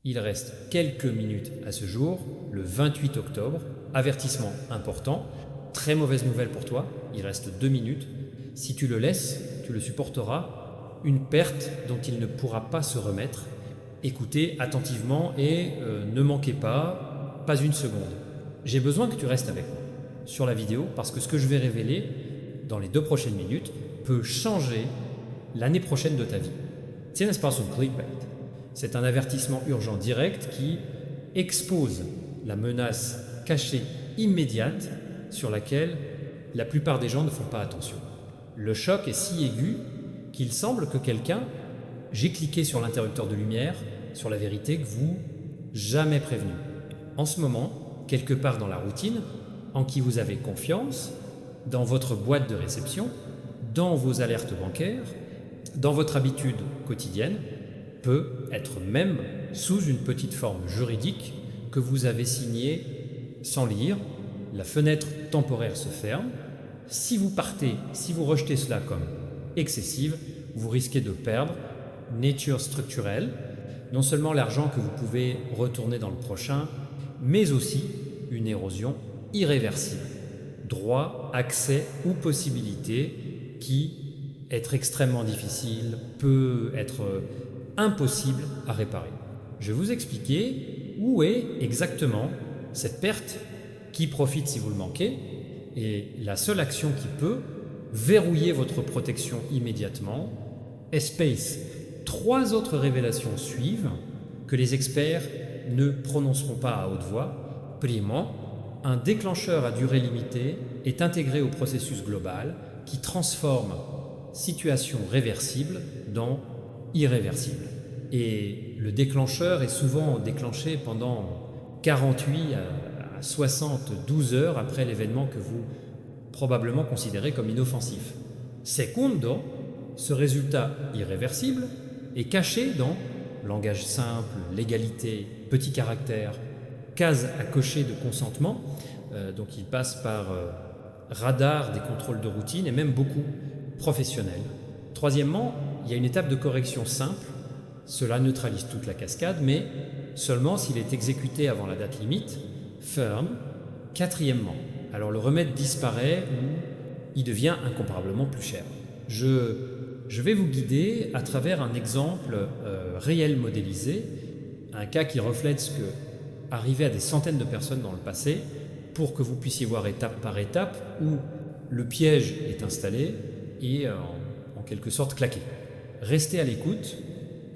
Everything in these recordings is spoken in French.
Il reste quelques minutes à ce jour, le 28 octobre. Avertissement important, très mauvaise nouvelle pour toi, il reste 2 minutes. Si tu le laisses, tu le supporteras, une perte dont il ne pourra pas se remettre. Écoutez attentivement et ne manquez pas une seconde. J'ai besoin que tu restes avec moi sur la vidéo parce que ce que je vais révéler dans les 2 prochaines minutes peut changer l'année prochaine de ta vie. Tienes pas un clickbait. C'est un avertissement urgent direct qui expose la menace cachée immédiate sur laquelle la plupart des gens ne font pas attention. Le choc est si aigu qu'il semble que j'ai cliqué sur l'interrupteur de lumière, sur la vérité que vous jamais prévenu. En ce moment, quelque part dans la routine, en qui vous avez confiance, dans votre boîte de réception, dans vos alertes bancaires, dans votre habitude quotidienne, peut être même sous une petite forme juridique que vous avez signée sans lire. La fenêtre temporaire se ferme. Si vous rejetez cela comme excessive, vous risquez de perdre nature structurelle, non seulement l'argent que vous pouvez retourner dans le prochain, mais aussi une érosion irréversible. Droit, accès ou possibilité qui est extrêmement difficile, peut être impossible à réparer. Je vais vous expliquer où est exactement cette perte qui profite si vous le manquez et la seule action qui peut verrouiller votre protection immédiatement. Espace. 3 autres révélations suivent que les experts ne prononceront pas à haute voix. Premièrement, un déclencheur à durée limitée est intégré au processus global qui transforme situation réversible dans irréversible. Et le déclencheur est souvent déclenché pendant 48 à 72 heures après l'événement que vous probablement considérez comme inoffensif. Secondo, ce résultat irréversible est caché dans langage simple, légalité, petit caractère, case à cocher de consentement, donc il passe par radar des contrôles de routine et même beaucoup professionnels. Troisièmement, il y a une étape de correction simple, cela neutralise toute la cascade, mais seulement s'il est exécuté avant la date limite, firm. Quatrièmement, alors le remède disparaît ou il devient incomparablement plus cher. Je vais vous guider à travers un exemple réel modélisé, un cas qui reflète ce que arrivait à des centaines de personnes dans le passé, pour que vous puissiez voir étape par étape où le piège est installé et en quelque sorte claqué. Restez à l'écoute.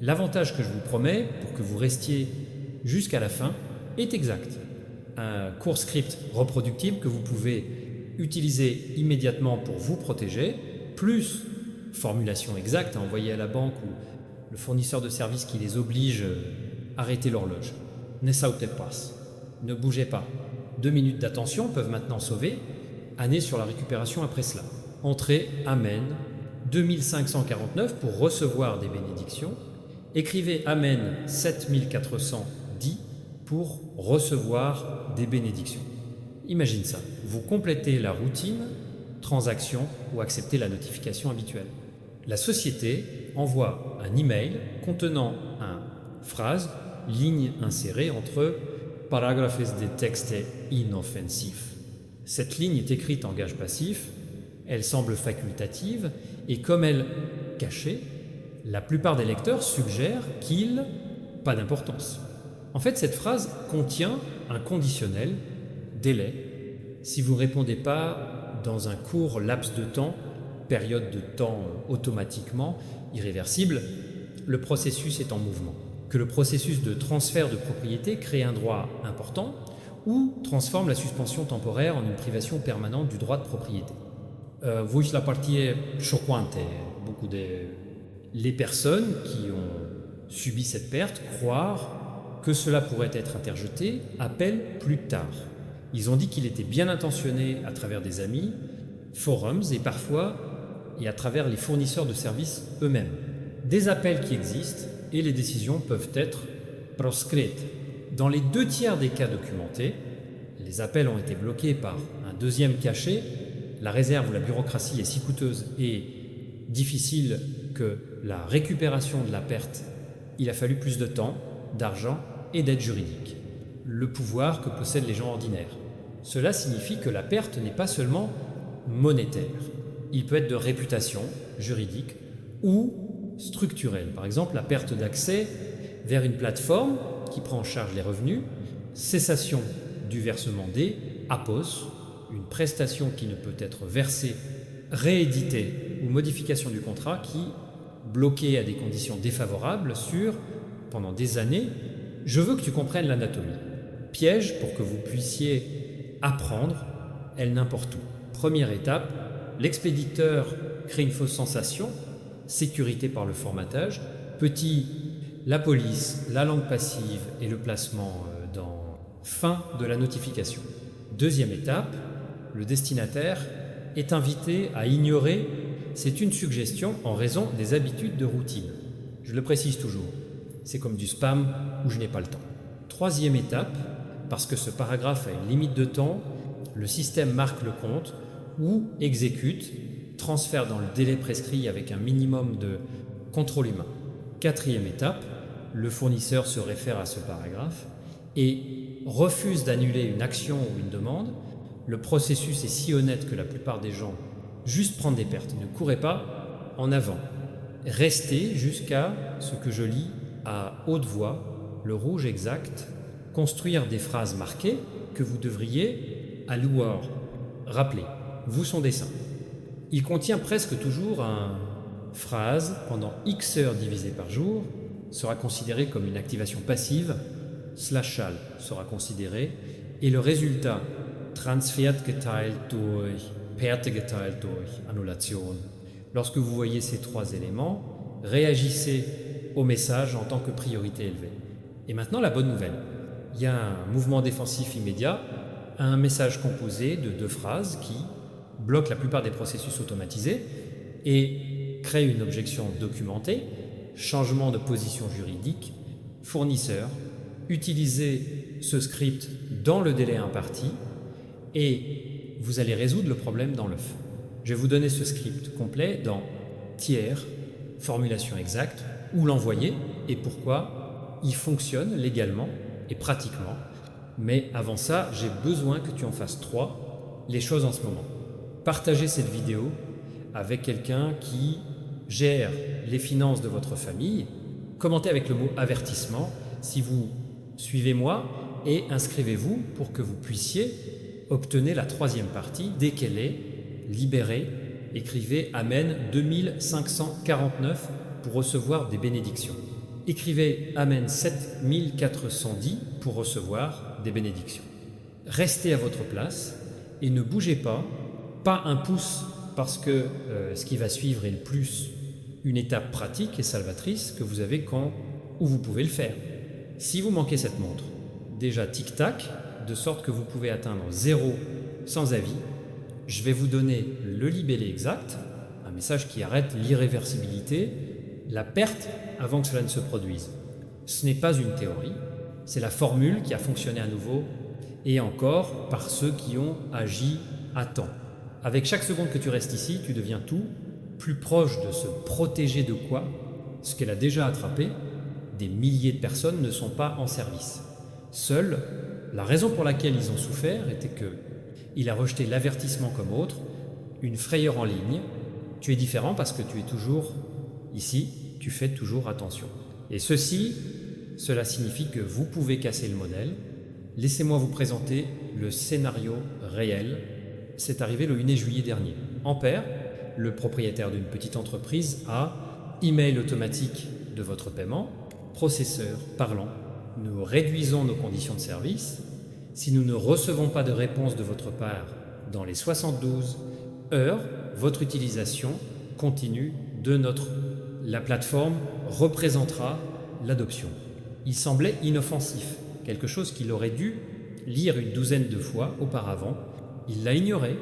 L'avantage que je vous promets, pour que vous restiez jusqu'à la fin, est exact. Un court script reproductible que vous pouvez utiliser immédiatement pour vous protéger, plus formulation exacte à envoyer à la banque ou le fournisseur de services qui les oblige à arrêter l'horloge. Ne sautez pas, ne bougez pas. 2 minutes d'attention peuvent maintenant sauver. Année sur la récupération après cela. Entrez Amen 2549 pour recevoir des bénédictions. Écrivez Amen 7410 pour recevoir des bénédictions. Imagine ça, vous complétez la routine, transaction ou acceptez la notification habituelle. La société envoie un email contenant une phrase, ligne insérée entre paragraphes de texte inoffensif. Cette ligne est écrite en gage passif, elle semble facultative et comme elle est cachée, la plupart des lecteurs suggèrent qu'il pas d'importance. En fait, cette phrase contient un conditionnel, délai. Si vous ne répondez pas dans un court laps de temps, période de temps automatiquement irréversible, le processus est en mouvement. Que le processus de transfert de propriété crée un droit important ou transforme la suspension temporaire en une privation permanente du droit de propriété. Vous, la partie choquante, les personnes qui ont subi cette perte croient que cela pourrait être interjeté, appellent plus tard. Ils ont dit qu'il était bien intentionné à travers des amis, forums et parfois et à travers les fournisseurs de services eux-mêmes. Des appels qui existent et les décisions peuvent être proscrites. Dans les 2 tiers des cas documentés, les appels ont été bloqués par un deuxième cachet. La réserve ou la bureaucratie est si coûteuse et difficile que la récupération de la perte, il a fallu plus de temps, d'argent et d'aide juridique, le pouvoir que possèdent les gens ordinaires. Cela signifie que la perte n'est pas seulement monétaire, il peut être de réputation juridique ou structurelle. Par exemple, la perte d'accès vers une plateforme qui prend en charge les revenus, cessation du versement des APOS, une prestation qui ne peut être versée, rééditée ou modification du contrat qui, bloqué à des conditions défavorables sur, pendant des années, je veux que tu comprennes l'anatomie. Piège pour que vous puissiez apprendre, elle n'importe où. Première étape, l'expéditeur crée une fausse sensation, sécurité par le formatage. Petit, la police, la langue passive et le placement dans fin de la notification. Deuxième étape, le destinataire est invité à ignorer, c'est une suggestion en raison des habitudes de routine. Je le précise toujours, c'est comme du spam où je n'ai pas le temps. Troisième étape, parce que ce paragraphe a une limite de temps, le système marque le compte ou exécute, transfère dans le délai prescrit avec un minimum de contrôle humain. Quatrième étape, le fournisseur se réfère à ce paragraphe et refuse d'annuler une action ou une demande. Le processus est si honnête que la plupart des gens juste prennent des pertes. Ne courez pas en avant. Restez jusqu'à ce que je lis à haute voix, le rouge exact, construire des phrases marquées que vous devriez allouer. Rappelez, vous son dessin. Il contient presque toujours une phrase pendant X heures divisées par jour sera considérée comme une activation passive, /shall sera considéré, et le résultat transfert geteilt durch, Perte geteilt durch, Annulation. Lorsque vous voyez ces trois éléments, réagissez au message en tant que priorité élevée. Et maintenant la bonne nouvelle. Il y a un mouvement défensif immédiat, un message composé de 2 phrases qui bloque la plupart des processus automatisés et crée une objection documentée, changement de position juridique, fournisseur, utilisez ce script dans le délai imparti et vous allez résoudre le problème dans l'œuf. Je vais vous donner ce script complet dans tiers, formulation exacte, où l'envoyer et pourquoi il fonctionne légalement et pratiquement. Mais avant ça, j'ai besoin que tu en fasses 3, les choses en ce moment. Partagez cette vidéo avec quelqu'un qui gère les finances de votre famille. Commentez avec le mot avertissement si vous suivez moi et inscrivez-vous pour que vous puissiez obtenir la 3e partie dès qu'elle est libérée. Écrivez Amen 2549 pour recevoir des bénédictions. Écrivez Amen 7410 pour recevoir des bénédictions. Restez à votre place et ne bougez pas, pas un pouce, parce que ce qui va suivre est le plus une étape pratique et salvatrice que vous avez quand ou vous pouvez le faire. Si vous manquez cette montre, déjà tic-tac, de sorte que vous pouvez atteindre 0 sans avis, je vais vous donner le libellé exact, un message qui arrête l'irréversibilité, la perte avant que cela ne se produise. Ce n'est pas une théorie, c'est la formule qui a fonctionné à nouveau et encore par ceux qui ont agi à temps. Avec chaque seconde que tu restes ici, tu deviens tout plus proche de se protéger de quoi? Ce qu'elle a déjà attrapé, des milliers de personnes ne sont pas en service. Seule, la raison pour laquelle ils ont souffert était que il a rejeté l'avertissement comme autre, une frayeur en ligne. Tu es différent parce que tu es toujours ici, tu fais toujours attention. Et cela signifie que vous pouvez casser le modèle. Laissez-moi vous présenter le scénario réel. C'est arrivé le 1er juillet dernier. Ampère, le propriétaire d'une petite entreprise, a email automatique de votre paiement, processeur parlant. Nous réduisons nos conditions de service. Si nous ne recevons pas de réponse de votre part dans les 72 heures, votre utilisation continue de la plateforme représentera l'adoption. Il semblait inoffensif, quelque chose qu'il aurait dû lire une douzaine de fois auparavant. Il l'a ignoré.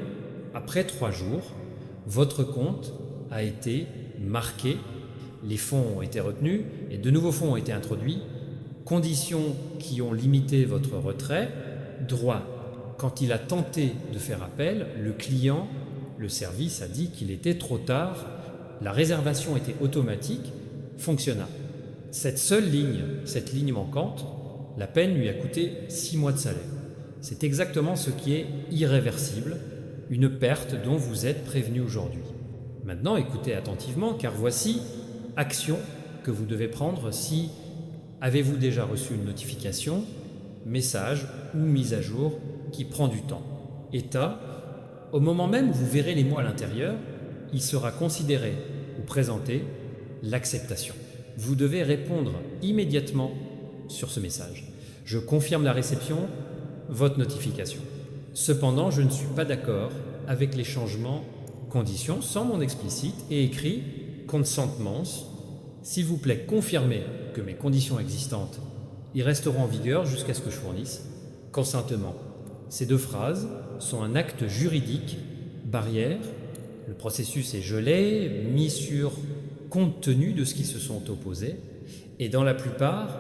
Après 3 jours, votre compte a été marqué, les fonds ont été retenus et de nouveaux fonds ont été introduits, conditions qui ont limité votre retrait, droit. Quand il a tenté de faire appel, le client, le service a dit qu'il était trop tard, la réservation était automatique, fonctionna. Cette ligne manquante, la peine lui a coûté 6 mois de salaire. C'est exactement ce qui est irréversible, une perte dont vous êtes prévenu aujourd'hui. Maintenant, écoutez attentivement, car voici action que vous devez prendre si avez-vous déjà reçu une notification, message ou mise à jour qui prend du temps. État, au moment même où vous verrez les mots à l'intérieur, il sera considéré ou présenté l'acceptation. Vous devez répondre immédiatement sur ce message. Je confirme la réception, votre notification. Cependant, je ne suis pas d'accord avec les changements conditions sans mon explicite et écrit consentements. S'il vous plaît, confirmez que mes conditions existantes y resteront en vigueur jusqu'à ce que je fournisse consentement. Ces 2 phrases sont un acte juridique, barrière. Le processus est gelé, mis sur compte tenu de ce qui se sont opposés, et dans la plupart,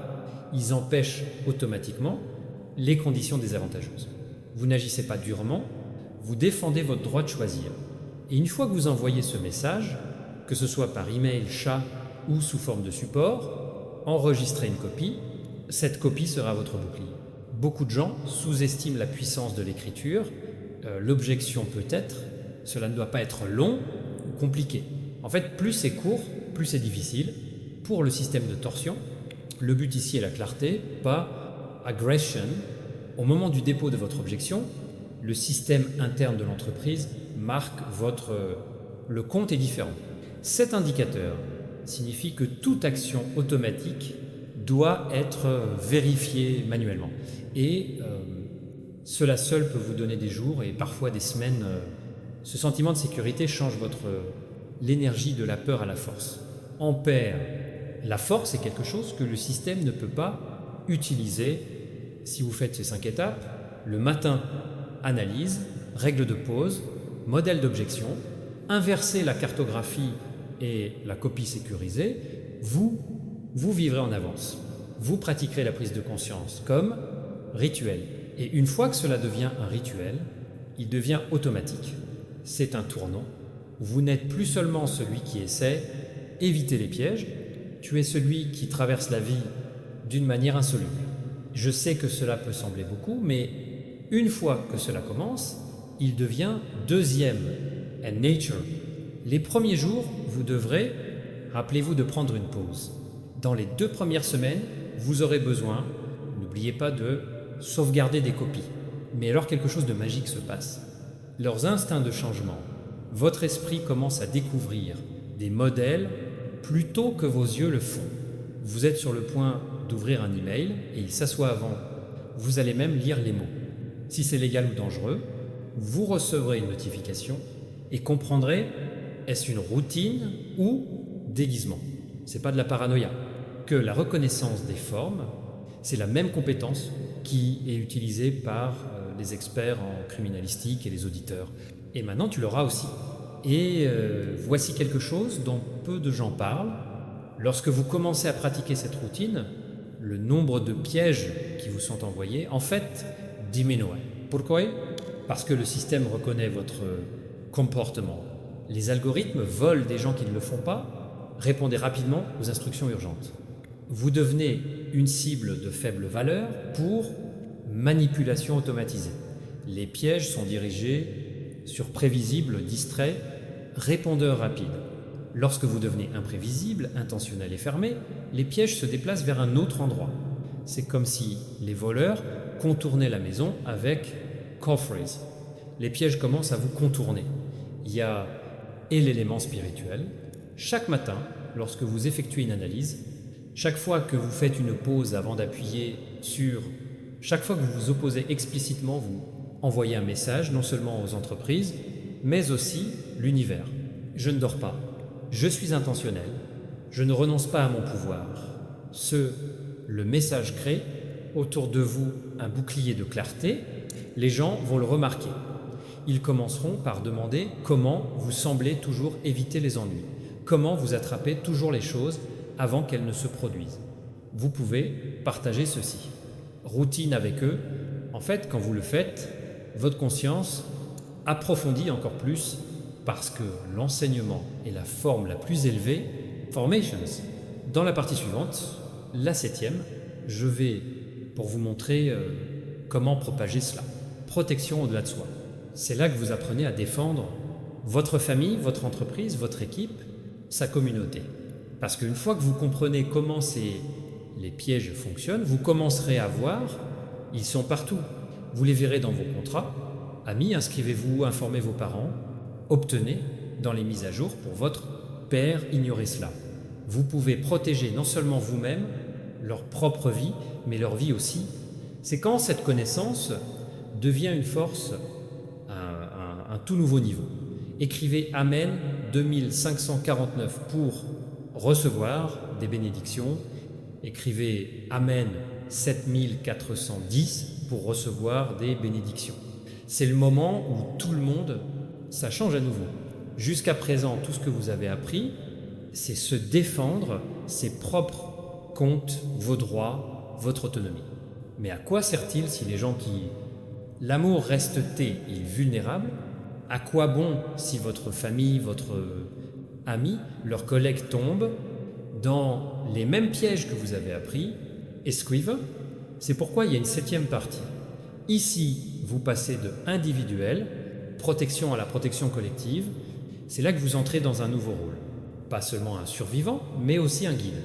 ils empêchent automatiquement les conditions désavantageuses. Vous n'agissez pas durement, vous défendez votre droit de choisir. Et une fois que vous envoyez ce message, que ce soit par email, chat ou sous forme de support, enregistrez une copie, cette copie sera votre bouclier. Beaucoup de gens sous-estiment la puissance de l'écriture. L'objection peut être, cela ne doit pas être long ou compliqué. En fait, plus c'est court, plus c'est difficile. Pour le système de torsion, le but ici est la clarté, pas aggression. Au moment du dépôt de votre objection, le système interne de l'entreprise marque le compte est différent. Cet indicateur signifie que toute action automatique doit être vérifiée manuellement. Et cela seul peut vous donner des jours et parfois des semaines. Ce sentiment de sécurité change l'énergie de la peur à la force. On perd. La force est quelque chose que le système ne peut pas utiliser si vous faites ces 5 étapes. Le matin, analyse, règle de pause, modèle d'objection, inverser la cartographie et la copie sécurisée, vous vivrez en avance. Vous pratiquerez la prise de conscience comme rituel. Et une fois que cela devient un rituel, il devient automatique. C'est un tournant. Vous n'êtes plus seulement celui qui essaie d'éviter les pièges, tu es celui qui traverse la vie d'une manière insoluble. Je sais que cela peut sembler beaucoup, mais une fois que cela commence, il devient deuxième, and nature. Les premiers jours, vous devrez, rappelez-vous de prendre une pause. Dans les 2 premières semaines, vous aurez besoin, n'oubliez pas de sauvegarder des copies. Mais alors quelque chose de magique se passe. Leurs instincts de changement, votre esprit commence à découvrir des modèles plus tôt que vos yeux le font. Vous êtes sur le point d'ouvrir un email et il s'assoit avant. Vous allez même lire les mots. Si c'est légal ou dangereux, vous recevrez une notification et comprendrez est-ce une routine ou déguisement. C'est pas de la paranoïa. Que la reconnaissance des formes, c'est la même compétence qui est utilisée par les experts en criminalistique et les auditeurs. Et maintenant, tu l'auras aussi. Et voici quelque chose dont peu de gens parlent. Lorsque vous commencez à pratiquer cette routine, le nombre de pièges qui vous sont envoyés, en fait, diminue. Pourquoi? Parce que le système reconnaît votre comportement. Les algorithmes volent des gens qui ne le font pas. Répondez rapidement aux instructions urgentes. Vous devenez une cible de faible valeur pour manipulation automatisée. Les pièges sont dirigés sur prévisible, distrait, répondeur rapide. Lorsque vous devenez imprévisible, intentionnel et fermé, les pièges se déplacent vers un autre endroit. C'est comme si les voleurs contournaient la maison avec call phrase. Les pièges commencent à vous contourner. Il y a l'élément spirituel. Chaque matin, lorsque vous effectuez une analyse, chaque fois que vous faites une pause avant d'appuyer sur... Chaque fois que vous vous opposez explicitement, vous envoyez un message non seulement aux entreprises, mais aussi l'univers. Je ne dors pas. Je suis intentionnel. Je ne renonce pas à mon pouvoir. Le message crée autour de vous un bouclier de clarté. Les gens vont le remarquer. Ils commenceront par demander comment vous semblez toujours éviter les ennuis. Comment vous attrapez toujours les choses avant qu'elles ne se produisent. Vous pouvez partager ceci. Routine avec eux. En fait, quand vous le faites, votre conscience approfondit encore plus parce que l'enseignement est la forme la plus élevée, formations. Dans la partie suivante, la 7e, je vais pour vous montrer comment propager cela. Protection au-delà de soi. C'est là que vous apprenez à défendre votre famille, votre entreprise, votre équipe, sa communauté. Parce qu'une fois que vous comprenez comment les pièges fonctionnent, vous commencerez à voir, ils sont partout. Vous les verrez dans vos contrats. Amis, inscrivez-vous, informez vos parents, obtenez dans les mises à jour pour votre père, ignorez cela. Vous pouvez protéger non seulement vous-même, leur propre vie, mais leur vie aussi. C'est quand cette connaissance devient une force à un tout nouveau niveau. Écrivez Amen 2549 pour recevoir des bénédictions. Écrivez Amen 7410 pour recevoir des bénédictions. C'est le moment où tout le monde, ça change à nouveau. Jusqu'à présent, tout ce que vous avez appris, c'est se défendre ses propres comptes, vos droits, votre autonomie. Mais à quoi sert-il si les gens qui... L'amour reste et vulnérable, à quoi bon si votre famille, votre ami, leurs collègues tombent dans les mêmes pièges que vous avez appris, esquive? C'est pourquoi il y a une 7e partie. Ici, vous passez de individuel, protection à la protection collective. C'est là que vous entrez dans un nouveau rôle. Pas seulement un survivant, mais aussi un guide.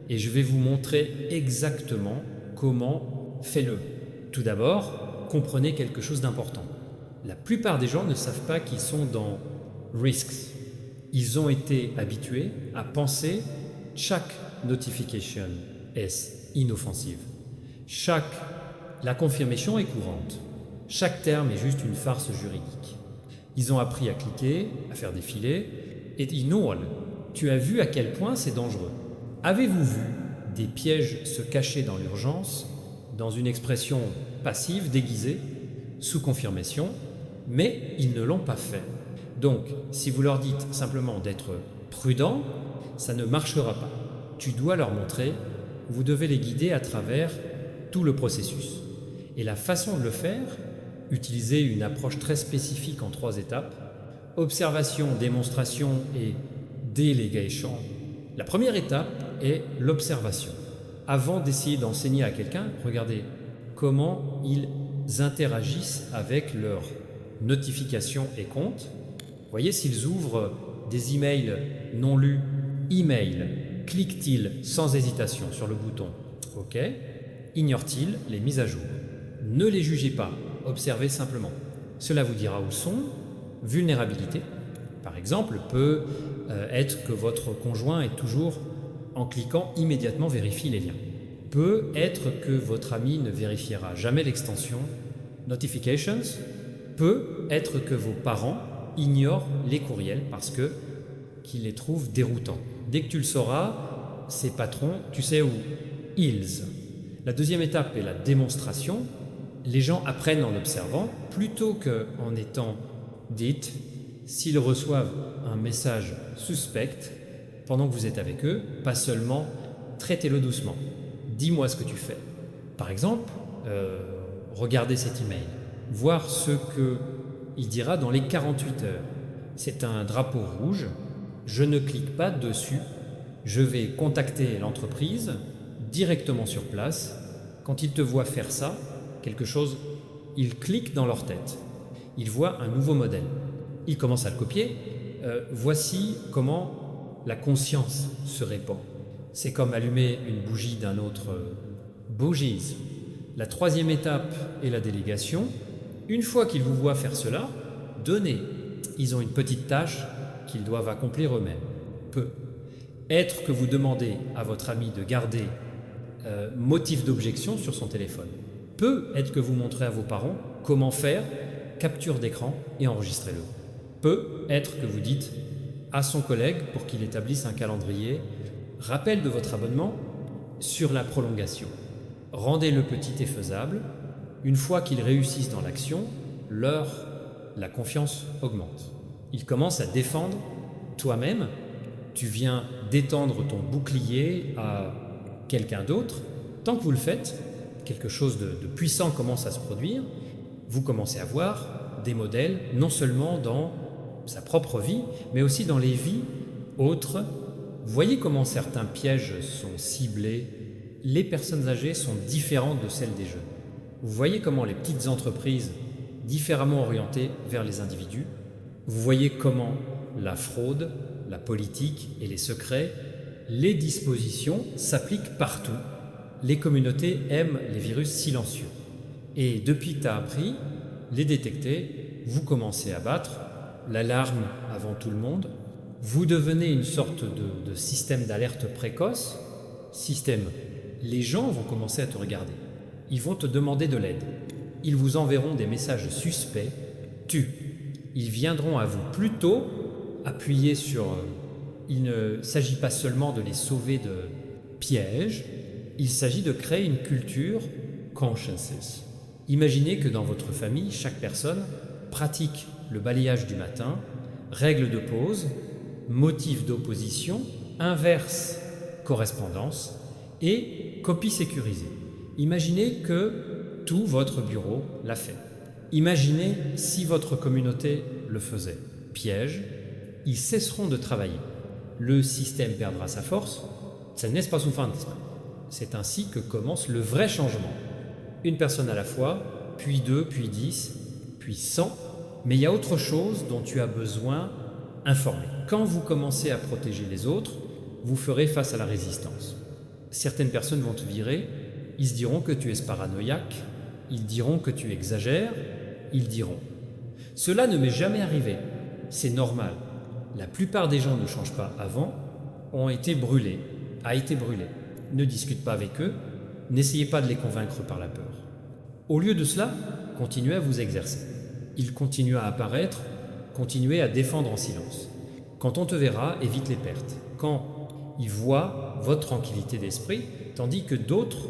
Et je vais vous montrer exactement comment faites-le. Tout d'abord, comprenez quelque chose d'important. La plupart des gens ne savent pas qu'ils sont dans risks. Ils ont été habitués à penser chaque notification est inoffensive. La confirmation est courante. Chaque terme est juste une farce juridique. Ils ont appris à cliquer, à faire défiler, et ignorent. Tu as vu à quel point c'est dangereux. Avez-vous vu des pièges se cacher dans l'urgence, dans une expression passive, déguisée, sous confirmation, mais ils ne l'ont pas fait. Donc, si vous leur dites simplement d'être prudent, ça ne marchera pas. Tu dois leur montrer, vous devez les guider à travers tout le processus. Et la façon de le faire, utiliser une approche très spécifique en 3 étapes, observation, démonstration et délégation. La première étape est l'observation. Avant d'essayer d'enseigner à quelqu'un, regardez comment ils interagissent avec leurs notifications et comptes. Voyez s'ils ouvrent des emails non lus, cliquent-ils sans hésitation sur le bouton OK, ignorent-ils les mises à jour. Ne les jugez pas, observez simplement. Cela vous dira où sont. Vulnérabilité, par exemple, peut être que votre conjoint est toujours, en cliquant, immédiatement vérifie les liens. Peut être que votre ami ne vérifiera jamais l'extension Notifications. Peut être que vos parents ignorent les courriels parce qu'ils les trouvent déroutants. Dès que tu le sauras, ces patrons, tu sais où ils. La deuxième étape est la démonstration. Les gens apprennent en observant plutôt qu'en étant dites. S'ils reçoivent un message suspect pendant que vous êtes avec eux, pas seulement traitez-le doucement. Dis-moi ce que tu fais. Par exemple, regardez cet email, voir ce qu'il dira dans les 48 heures. C'est un drapeau rouge, je ne clique pas dessus, je vais contacter l'entreprise directement sur place. Quand ils te voient faire ça, quelque chose, ils cliquent dans leur tête. Ils voient un nouveau modèle. Ils commencent à le copier. Voici comment la conscience se répand. C'est comme allumer une bougie d'un autre bougies. La 3e étape est la délégation. Une fois qu'ils vous voient faire cela, donnez. Ils ont une petite tâche qu'ils doivent accomplir eux-mêmes. Peut être que vous demandez à votre ami de garder motif d'objection sur son téléphone. Peut être que vous montrez à vos parents comment faire capture d'écran et enregistrez-le. Peut être que vous dites à son collègue pour qu'il établisse un calendrier, rappel de votre abonnement sur la prolongation. Rendez-le petit et faisable. Une fois qu'ils réussissent dans l'action, la confiance augmente. Ils commencent à défendre toi-même. Tu viens d'étendre ton bouclier à quelqu'un d'autre. Tant que vous le faites, quelque chose de puissant commence à se produire. Vous commencez à voir des modèles, non seulement dans sa propre vie, mais aussi dans les vies autres. Voyez comment certains pièges sont ciblés les personnes âgées sont différentes de celles des jeunes. Vous voyez comment les petites entreprises, différemment orientées vers les individus, vous voyez comment la fraude, la politique et les secrets, les dispositions s'appliquent partout. Les communautés aiment les virus silencieux. Et depuis que tu as appris, les détecter, vous commencez à battre l'alarme avant tout le monde. Vous devenez une sorte de système d'alerte précoce. Les gens vont commencer à te regarder. Ils vont te demander de l'aide. Ils vous enverront des messages suspects. Ils viendront à vous plutôt appuyer sur... Il ne s'agit pas seulement de les sauver de pièges, il s'agit de créer une culture consciences. Imaginez que dans votre famille, chaque personne pratique le balayage du matin, règle de pause, motif d'opposition, inverse correspondance et copie sécurisée. Imaginez que tout votre bureau l'a fait. Imaginez si votre communauté le faisait. Piège, ils cesseront de travailler. Le système perdra sa force, ça n'est pas souffrant. C'est ainsi que commence le vrai changement. Une personne à la fois, puis 2, puis 10, puis 100. Mais il y a autre chose dont tu as besoin informer. Quand vous commencez à protéger les autres, vous ferez face à la résistance. Certaines personnes vont te virer, ils se diront que tu es paranoïaque, ils diront que tu exagères, ils diront. Cela ne m'est jamais arrivé, c'est normal. La plupart des gens ne changent pas avant, a été brûlés. Ne discute pas avec eux, n'essayez pas de les convaincre par la peur. Au lieu de cela, continuez à vous exercer. Ils continuent à apparaître, continuez à défendre en silence. Quand on te verra, évite les pertes. Quand ils voient votre tranquillité d'esprit, tandis que d'autres